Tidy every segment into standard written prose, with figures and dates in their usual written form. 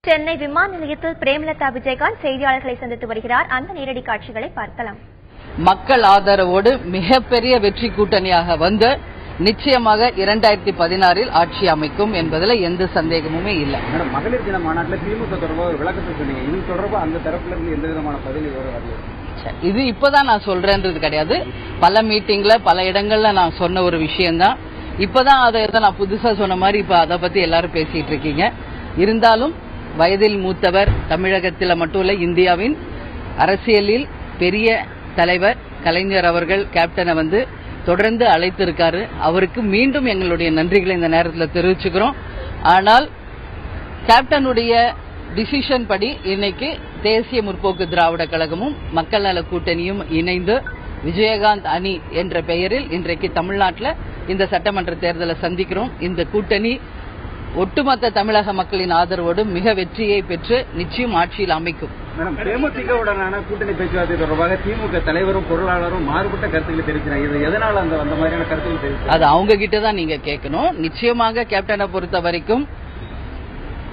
சென்னை விமான நிலையத்தில் பிரேமலதா விஜயகாந்த் செய்தியாளர்களை சந்தித்து வருகிறார். அந்த நேரடி காட்சிகளை பார்க்கலாம். மக்கள் ஆதரவோடு மிகப்பெரிய வெற்றி கூட்டணியாக வந்து நிச்சயமாக 2016 ஆட்சி அமைக்கும் என்பதில் எந்த சந்தேகமுமே இல்லை. மகளிர் தின மாநாட்டில் திமுக தொடர்பாக ஒரு விளக்கத்தை சொன்னீங்க. இது தொடர்பாக அந்த தரப்புல இருந்து எந்த விதமான பதில் வரல. இது இப்பதான் நான் சொல்றேன்றது கிடையாது. பல மீட்டிங்ல பல இடங்கள்ல நான் சொன்ன ஒரு விஷயம்தான். இப்பதான் அதை நான் புதுசா சொன்ன மாதிரி இப்ப அதை பத்தி எல்லாரும் பேசிட்டு இருக்கீங்க. இருந்தாலும் வயதில் மூத்தவர், தமிழகத்தில் மட்டும் இல்ல இந்தியாவின் அரசியலில் பெரிய தலைவர் கலைஞர் அவர்கள் கேப்டனை வந்து தொடர்ந்து அழைத்திருக்காரு. அவருக்கு மீண்டும் எங்களுடைய நன்றிகளை இந்த நேரத்தில் தெரிவிச்சுக்கிறோம். ஆனால் கேப்டனுடைய டிசிஷன் படி இன்னைக்கு தேசிய முற்போக்கு திராவிட கழகமும் மக்கள் நல கூட்டணியும் இணைந்து விஜயகாந்த் அணி என்ற பெயரில் இன்றைக்கு தமிழ்நாட்டில் இந்த சட்டமன்ற தேர்தலை சந்திக்கிறோம். இந்த கூட்டணி ஒட்டுமொத்த தமிழக மக்களின் ஆதரவோடு மிக வெற்றியை பெற்று நிச்சயம் ஆட்சியில் அமைக்கும். தேமுதிகவுடனான கூட்டணி பேச்சுவார்த்தை தொடர்பாக திமுக தலைவரும் பொருளாளரும் மாறுபட்ட கருத்துக்களை தெரிவிக்கிறாங்க. இது எதனால் அந்த மாதிரியான கருத்துக்கள் தெரிவிக்கிறாங்க? அது அவங்க கிட்ட தான் நீங்க கேட்கணும். நிச்சயமாக கேப்டனை பொறுத்த வரைக்கும்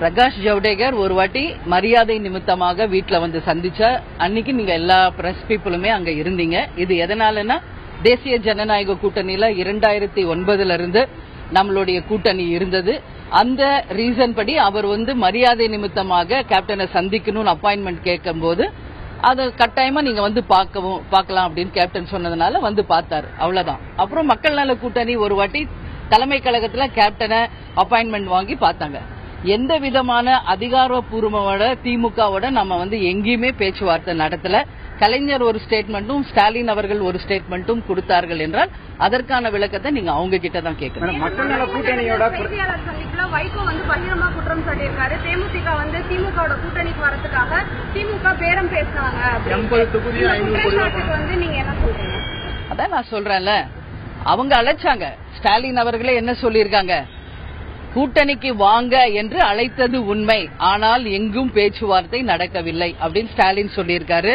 பிரகாஷ் ஜவடேகர் ஒரு வாட்டி மரியாதை நிமித்தமாக வீட்டில் வந்து சந்திச்ச அன்னைக்கு நீங்க எல்லா பிரஸ் பீப்புளுமே அங்க இருந்தீங்க. இது எதனாலன்னா தேசிய ஜனநாயக கூட்டணியில 2009 இருந்து நம்மளுடைய கூட்டணி இருந்தது. அந்த ரீசன் படி அவர் வந்து மரியாதை நிமித்தமாக கேப்டனை சந்திக்கணும்னு அப்பாயின்மெண்ட் கேட்கும் போது அது கட்டாயமா நீங்க வந்து பார்க்கலாம் அப்படின்னு கேப்டன் சொன்னதுனால வந்து பார்த்தாரு. அவ்வளவுதான். அப்புறம் மக்கள் நல கூட்டணி ஒரு வாட்டி தலைமை கழகத்துல கேப்டனை அப்பாயின்மெண்ட் வாங்கி பார்த்தாங்க. எந்த விதமான அதிகாரப்பூர்வமான திமுகவோட நம்ம வந்து எங்கேயுமே பேச்சுவார்த்தை நடத்தல. கலைஞர் ஒரு ஸ்டேட்மெண்ட்டும் ஸ்டாலின் அவர்கள் ஒரு ஸ்டேட்மெண்ட்டும் கொடுத்தார்கள் என்றால் அதற்கான விளக்கத்தை நீங்க அவங்க கிட்ட தான் கேட்கணும். மக்கள் நல கூட்டணியோட செய்தியாளர் சந்திப்புல வைகோ வந்து பகிரமா குற்றம் சாட்டியிருக்காரு. தேமுதிக வந்து திமுகவோட கூட்டணிக்கு வரதுக்காக திமுக பேரம் பேசினாங்க. வந்து நீங்க என்ன சொல்றீங்க? அதான் நான் சொல்றேன்ல, அவங்க அழைச்சாங்க. ஸ்டாலின் அவர்களே என்ன சொல்லியிருக்காங்க, கூட்டணிக்கு வாங்க என்று அழைத்தது உண்மை, ஆனால் எங்கும் பேச்சுவார்த்தை நடக்கவில்லை அப்படின்னு ஸ்டாலின் சொல்லியிருக்காரு.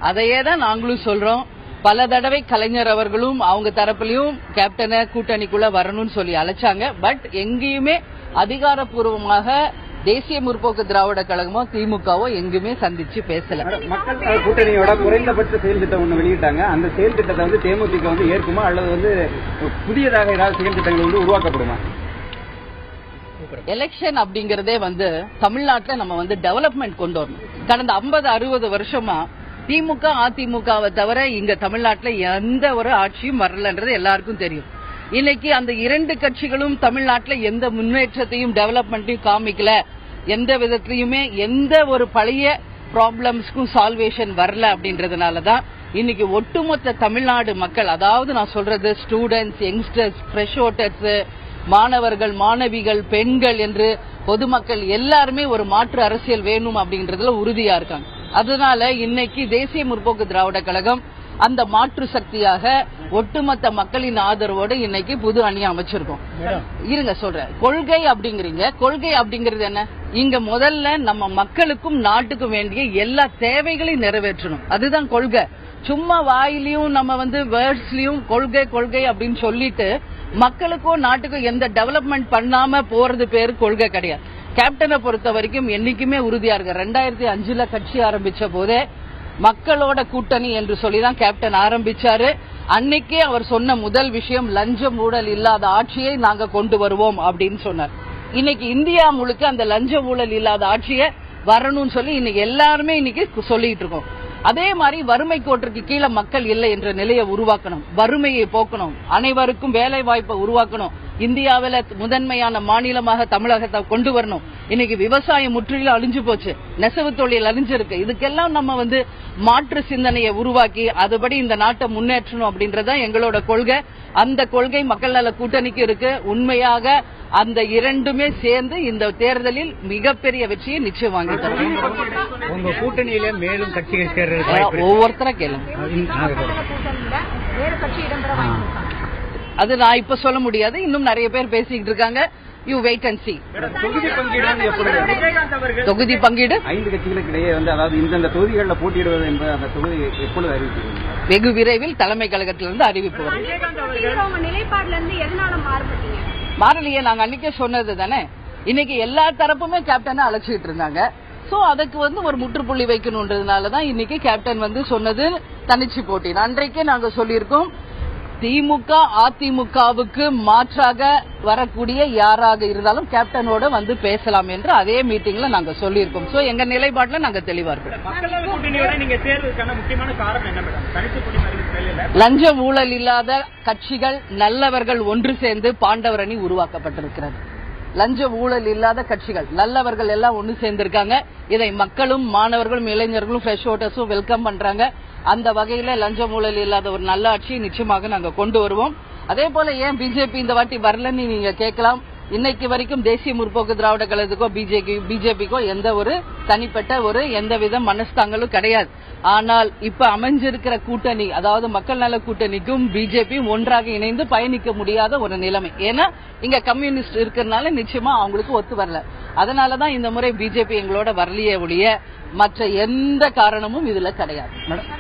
அதையே தான் நாங்களும் சொல்றோம். பல தடவை கலைஞர் அவர்களும் அவங்க தரப்புலயும் கேப்டனை கூட்டணிக்குள்ள வரணும்னு சொல்லி அழைச்சாங்க. பட் எங்கேயுமே அதிகாரப்பூர்வமாக தேசிய முற்போக்கு திராவிட கழகமோ திமுகவோ எங்குமே சந்திச்சு பேசல. மக்கள் கூட்டணியோட குறைந்தபட்ச செயல் திட்டம் ஒன்று வெளியிட்டாங்க. அந்த செயல் திட்டத்தை வந்து தேமுதிக வந்து ஏற்குமா அல்லது வந்து புதியதாக ஏதாவது செயல் திட்டங்கள் வந்து உருவாக்கப்படுமா? எலெக்ஷன் அப்படிங்கறதே வந்து தமிழ்நாட்டில் நம்ம வந்து டெவலப்மெண்ட் கொண்டு வரணும். கடந்த 50-60 வருஷமா திமுக அதிமுகவை தவிர இங்க தமிழ்நாட்டில் எந்த ஒரு ஆட்சியும் வரலன்றது எல்லாருக்கும் தெரியும். இன்னைக்கு அந்த இரண்டு கட்சிகளும் தமிழ்நாட்டில் எந்த முன்னேற்றத்தையும் டெவலப்மெண்ட்டையும் காமிக்கல. எந்த விதத்திலையுமே எந்த ஒரு பழைய ப்ராப்ளம்ஸ்க்கும் சால்வேஷன் வரல. அப்படின்றதுனாலதான் இன்னைக்கு ஒட்டுமொத்த தமிழ்நாடு மக்கள், அதாவது நான் சொல்றது ஸ்டூடெண்ட்ஸ், யங்ஸ்டர்ஸ், ஃப்ரெஷ் ஓட்டர்ஸ், மாணவர்கள், மாணவிகள், பெண்கள் என்று பொதுமக்கள் எல்லாருமே ஒரு மாற்று அரசியல் வேணும் அப்படின்றதுல உறுதியா இருக்காங்க. அதனால இன்னைக்கு தேசிய முற்போக்கு திராவிட கழகம் அந்த மாற்று சக்தியாக ஒட்டுமொத்த மக்களின் ஆதரவோடு இன்னைக்கு புது அணி அமைச்சிருக்கோம். இருங்க சொல்றேன். கொள்கை அப்படிங்கிறீங்க, கொள்கை அப்படிங்கிறது என்ன? இங்க முதல்ல நம்ம மக்களுக்கும் நாட்டுக்கும் வேண்டிய எல்லா தேவைகளையும் நிறைவேற்றணும். அதுதான் கொள்கை. சும்மா வாயிலையும் நம்ம வந்து வேர்ட்ஸ்லயும் கொள்கை கொள்கை அப்படின்னு சொல்லிட்டு மக்களுக்கும் நாட்டுக்கும் எந்த டெவலப்மெண்ட் பண்ணாம போறது பேரு கொள்கை கிடையாது. கேப்டனை பொறுத்த வரைக்கும் என்னைக்குமே உறுதியா இருக்கு. 2005 கட்சி ஆரம்பிச்ச போதே மக்களோட கூட்டணி என்று சொல்லிதான் கேப்டன் ஆரம்பிச்சாரு. அன்னைக்கே அவர் சொன்ன முதல் விஷயம் லஞ்சம் ஊழல் இல்லாத ஆட்சியை நாங்க கொண்டு வருவோம் அப்படின்னு சொன்னார். இன்னைக்கு இந்தியா முழுக்க அந்த லஞ்ச ஊழல் இல்லாத ஆட்சியை வரணும்னு சொல்லி இன்னைக்கு எல்லாருமே இன்னைக்கு சொல்லிட்டு இருக்கோம். அதே மாதிரி வறுமை கோட்டிற்கு கீழே மக்கள் இல்லை என்ற நிலையை உருவாக்கணும். வறுமையை போக்கணும். அனைவருக்கும் வேலை வாய்ப்பை உருவாக்கணும். இந்தியாவில் முதன்மையான மாநிலமாக தமிழகத்தை கொண்டு வரணும். இன்னைக்கு விவசாயம் முற்றிலும் அழிஞ்சு போச்சு. நெசவு தொழில் அழிஞ்சிருக்கு. இதுக்கெல்லாம் நம்ம வந்து மாற்று சிந்தனையை உருவாக்கி அதுபடி இந்த நாட்டை முன்னேற்றணும் அப்படின்றதான் எங்களோட கொள்கை. அந்த கொள்கை மக்கள் நல கூட்டணிக்கு இருக்கு. உண்மையாக அந்த இரண்டுமே சேர்ந்து இந்த தேர்தலில் மிகப்பெரிய வெற்றியை நிச்சயம் வாங்கி தரும். உங்க கூட்டணியில மேலும் கட்சிகள் சேர்றது ஒவ்வொருத்தர கேளுங்க. அது நான் இப்ப சொல்ல முடியாது. இன்னும் நிறைய பேர் பேசிக்கிட்டு இருக்காங்க. You wait and see. தொகுதி பங்கீடு 5 கட்சிகளுக்கு இடையே வந்து அதாவது இந்த தொகுதிகளில் போட்டியிடுவது என்பது அந்த தொகுதி எப்பொழுது அறிவிப்பு? வெகு விரைவில் தலைமை கழகத்திலிருந்து அறிவிப்பு வரும். நிலைப்பாடுல இருந்து எதனால மாறலையே? நாங்க அன்னைக்கே சொன்னது தானே. இன்னைக்கு எல்லா தரப்புமே கேப்டனை அழைச்சிட்டு இருந்தாங்க. சோ அதுக்கு ஒரு முற்றுப்புள்ளி வைக்கணும்ன்றதுனாலதான் இன்னைக்கு கேப்டன் சொன்னது தனிச்சு போட்டி. அன்றைக்கே நாங்க சொல்லியிருக்கோம், திமுக அதிமுகவுக்கு மாற்றாக வரக்கூடிய யாராக இருந்தாலும் கேப்டனோட பேசலாம் என்று அதே மீட்டிங்ல நாங்க சொல்லியிருக்கோம். சோ எங்க நிலைப்பாட்டுல நாங்க தெளிவா இருக்கோம். லஞ்ச ஊழல் இல்லாத கட்சிகள், நல்லவர்கள் ஒன்று சேர்ந்து பாண்டவர் அணி உருவாக்கப்பட்டிருக்கிறது. லஞ்ச ஊழல் இல்லாத கட்சிகள், நல்லவர்கள் எல்லாம் ஒன்னு சேர்ந்திருக்காங்க. இதை மக்களும் மாணவர்களும் இளைஞர்களும் ஃப்ரெஷ் ஓட்டர்ஸும் வெல்கம் பண்றாங்க. அந்த வகையில லஞ்ச ஊழல் இல்லாத ஒரு நல்ல ஆட்சியை நிச்சயமாக நாங்க கொண்டு வருவோம். அதே போல ஏன் பிஜேபி இந்த வாட்டி வரலன்னு நீங்க கேட்கலாம். இன்னைக்கு வரைக்கும் தேசிய முற்போக்கு திராவிட கழகத்துக்கோ பிஜேபிக்கோ எந்த ஒரு தனிப்பட்ட எந்தவித மனஸ்தாங்களும் கிடையாது. ஆனால் இப்ப அமைஞ்சிருக்கிற கூட்டணி, அதாவது மக்கள் நல கூட்டணிக்கும் பிஜேபியும் ஒன்றாக இணைந்து பயணிக்க முடியாத ஒரு நிலைமை. ஏன்னா இங்க கம்யூனிஸ்ட் இருக்கிறதுனால நிச்சயமா அவங்களுக்கு ஒத்து வரல. அதனாலதான் இந்த முறை பிஜேபி எங்களோட வரலையே ஒழிய மற்ற எந்த காரணமும் இதுல கிடையாது.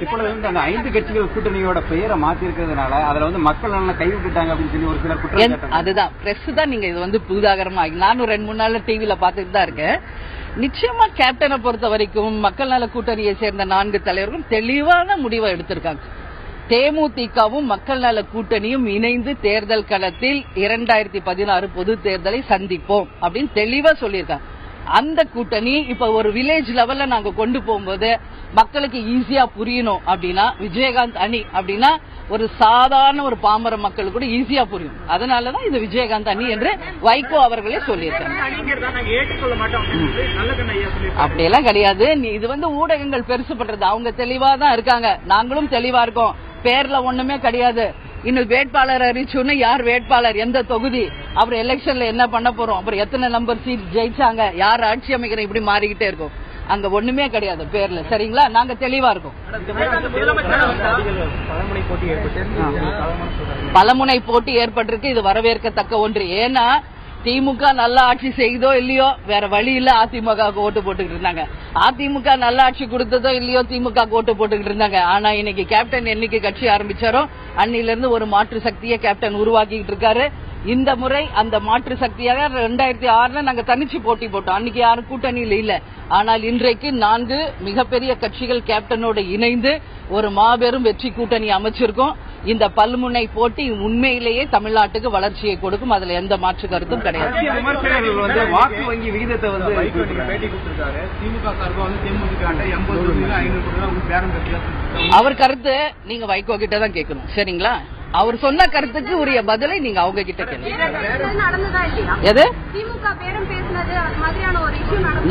இப்பொழுது அந்த 5 கட்சிகள் கூட்டணியோட பெயரை மாத்தி இருக்கிறதுனால அதுல மக்கள் நல்லா கைவிட்டுட்டாங்க அப்படின்னு சொல்லி ஒரு சிலர் குற்றம். அதுதான் பிரஸ் தான் நீங்க இது பூதாகரமா, நானும் 2-3 நாள்ல டிவில பாத்துட்டு தான் இருக்கேன். நிச்சயமா கேப்டனை பொறுத்த வரைக்கும் மக்கள் நல கூட்டணியை சேர்ந்த 4 தலைவர்களும் தெளிவான முடிவை எடுத்திருக்காங்க. தேமுதிகவும் மக்கள் நல கூட்டணியும் இணைந்து தேர்தல் களத்தில் 2016 பொது தேர்தலை சந்திப்போம் அப்படின்னு தெளிவா சொல்லியிருக்காங்க. அந்த கூட்டணி இப்ப ஒரு வில்லேஜ் லெவல்ல நாங்க கொண்டு போகும்போது மக்களுக்கு ஈஸியா புரியணும் அப்படின்னா, விஜயகாந்த் அணி அப்படின்னா ஒரு சாதாரண ஒரு பாமர மக்களுக்கு கூட ஈஸியா புரியும். அதனாலதான் இது விஜயகாந்த் அணி என்று வைகோ அவர்களே சொல்லியிருக்காங்க. அப்படியெல்லாம் கிடையாது. இது ஊடகங்கள் பெருசு பண்றது. அவங்க தெளிவா தான் இருக்காங்க, நாங்களும் தெளிவா இருக்கோம். பேர்ல ஒண்ணுமே கிடையாது. இன்னும் வேட்பாளர் அறிவிச்சோன்னு யார் வேட்பாளர், எந்த தொகுதி, அப்புறம் எலெக்ஷன்ல என்ன பண்ண போறோம், அப்புறம் எத்தனை நம்பர் சீட் ஜெயிச்சாங்க, யார் ஆட்சி அமைக்கிற, இப்படி மாறிக்கிட்டே இருக்கும். அங்க ஒண்ணுமே கிடையாது பேர்ல. சரிங்களா, நாங்க தெளிவா இருக்கோம். பலமுனை போட்டி ஏற்பட்டிருக்கு. இது வரவேற்கத்தக்க ஒன்று. ஏன்னா திமுக நல்ல ஆட்சி செய்தோ இல்லையோ வேற வழி இல்ல அதிமுக ஓட்டு போட்டுக்கிட்டு இருந்தாங்க. அதிமுக நல்ல ஆட்சி கொடுத்ததோ இல்லையோ திமுக ஓட்டு போட்டுக்கிட்டு இருந்தாங்க. ஆனா இன்னைக்கு கேப்டன் என்னைக்கு கட்சி ஆரம்பிச்சாரோ அன்னில இருந்து ஒரு மாற்று சக்தியை கேப்டன் உருவாக்கிட்டு இருக்காரு. இந்த முறை அந்த மாற்று சக்தியாக 2006 நாங்க தனிச்சு போட்டி போட்டோம். அன்னைக்கு யாரும் கூட்டணியில் இல்ல. ஆனால் இன்றைக்கு 4 மிகப்பெரிய கட்சிகள் கேப்டனோட இணைந்து ஒரு மாபெரும் வெற்றி கூட்டணி அமைச்சிருக்கோம். இந்த பல்முனை போட்டி உண்மையிலேயே தமிழ்நாட்டுக்கு வளர்ச்சியை கொடுக்கும். அதுல எந்த மாற்று கருத்தும் கிடையாது. வாக்கு வங்கி விகிதத்தை அவர் கருத்து நீங்க வைகோ கிட்ட தான் கேட்கணும். சரிங்களா, அவர் சொன்ன கருத்துக்கு உரிய பதிலை நீங்க அவங்க கிட்ட கேளுங்க. எது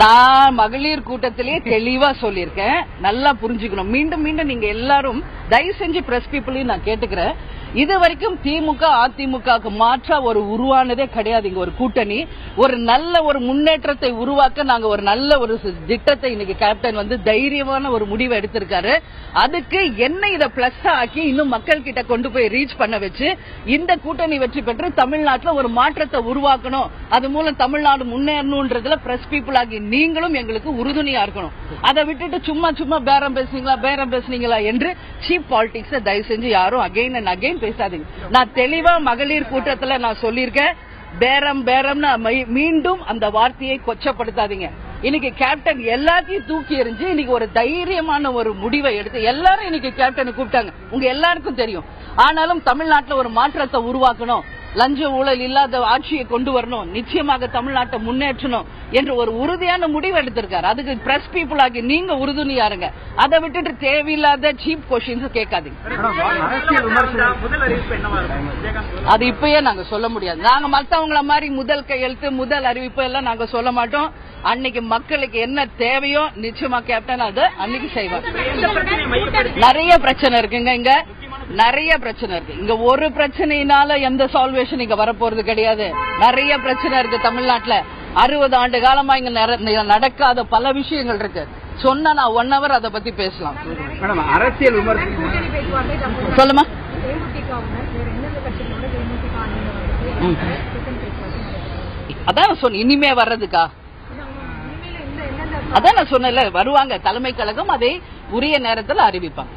நான் மகளிர் கூட்டத்திலேயே தெளிவா சொல்லியிருக்கேன். நல்லா புரிஞ்சுக்கணும். மீண்டும் மீண்டும் நீங்க எல்லாரும் தயவு செஞ்சு பிரஸ் பீப்புளையும் நான் கேட்டுக்கிறேன். இது வரைக்கும் திமுக அதிமுக மாற்றா ஒரு உருவானதே கிடையாது. இங்க ஒரு கூட்டணி ஒரு நல்ல ஒரு முன்னேற்றத்தை உருவாக்க நாங்க ஒரு நல்ல ஒரு திட்டத்தை இன்னைக்கு கேப்டன் தைரியமான ஒரு முடிவை எடுத்திருக்காரு. அதுக்கு என்ன இதை பிளஸ் ஆக்கி இன்னும் மக்கள் கிட்ட கொண்டு போய் ரீச் பண்ண வச்சு இந்த கூட்டணி வெற்றி பெற்று தமிழ்நாட்டில் ஒரு மாற்றத்தை உருவாக்கணும். அது மூலம் தமிழ்நாடு முன்னேறணும்ன்றதுல பிரஸ் பீப்புள் ஆகி நீங்களும் எங்களுக்கு உறுதுணையா இருக்கணும். அதை விட்டுட்டு சும்மா சும்மா பேரம் பேசுனீங்களா என்று சீப் பாலிடிக்ஸ் தயவு செஞ்சு யாரும் அகைன் அண்ட் அகைன் பேசாதீங்க. நான் தெளிவா மகளிர் கூட்டத்துல நான் சொல்லியிருக்கேன், பேரம்னு மீண்டும் அந்த வார்த்தையை கொச்சப்படுத்தாதீங்க. இன்னைக்கு கேப்டன் எல்லாத்தையும் தூக்கி எறிஞ்சு இன்னைக்கு ஒரு தைரியமான ஒரு முடிவை எடுத்து எல்லாரும் இன்னைக்கு கேப்டனை கூப்பிட்டாங்க. உங்க எல்லாருக்கும் தெரியும். ஆனாலும் தமிழ்நாட்டில் ஒரு மாற்றத்தை உருவாக்கணும், லஞ்ச ஊழல் இல்லாத ஆட்சியை கொண்டு வரணும், நிச்சயமாக தமிழ்நாட்டை முன்னேற்றணும் என்று ஒரு உறுதியான முடிவு எடுத்திருக்காரு. அதுக்கு பிரஸ் பீப்புள் ஆகி நீங்க உறுதுணையாருங்க. அதை விட்டுட்டு தேவையில்லாத சீப் கொஸ்டின்ஸ் கேட்காதீங்க. அது இப்பயே நாங்க சொல்ல முடியாது. நாங்க மத்தவங்கள மாதிரி முதல் கையெழுத்து முதல் அறிவிப்பு எல்லாம் நாங்க சொல்ல மாட்டோம். அன்னைக்கு மக்களுக்கு என்ன தேவையோ நிச்சயமா கேப்டன் அது அன்னைக்கு செய்வார். நிறைய பிரச்சனை இருக்குங்க, இங்க நிறைய பிரச்சனை இருக்கு. இங்க ஒரு பிரச்சனையினால எந்த சால்வேஷன் இங்க வரப்போறது கிடையாது. நிறைய பிரச்சனை இருக்கு தமிழ்நாட்டுல. 60 ஆண்டு காலமா இங்க நடக்காத பல விஷயங்கள் இருக்கு. சொன்னா நான் 1 hour அதை பத்தி பேசலாம். அரசியல் சொல்லுமா. அதான் சொன்ன இனிமே வர்றதுக்கா, அதான் நான் சொன்ன வருவாங்க தலைமை கழகம் அதை உரிய நேரத்தில் அறிவிப்பாங்க.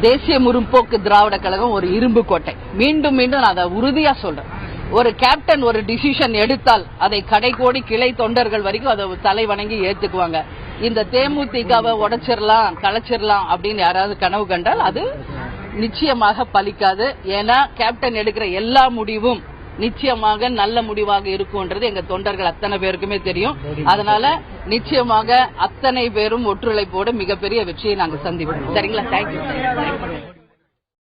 தேசிய முற்போக்கு திராவிட கழகம் ஒரு இரும்பு கோட்டை. மீண்டும் மீண்டும் நான் அதை உறுதியா சொல்றேன். ஒரு கேப்டன் ஒரு டிசிஷன் எடுத்தால் அதை கடைக்கோடி கிளை தொண்டர்கள் வரைக்கும் அதை தலை வணங்கி ஏத்துக்குவாங்க. இந்த தேமுதிகவை உடைச்சிடலாம் கலைச்சிடலாம் அப்படின்னு யாராவது கனவு கண்டால் அது நிச்சயமாக பலிக்காது. ஏன்னா கேப்டன் எடுக்கிற எல்லா முடிவும் நிச்சயமாக நல்ல முடிவாக இருக்கும்ன்றது எங்க தொண்டர்கள் அத்தனை பேருக்குமே தெரியும். அதனால நிச்சயமாக அத்தனை பேரும் ஒற்றுழைப்போடு மிகப்பெரிய வெற்றியை நாங்க சந்திப்போம். சரிங்களா? தேங்க்யூ.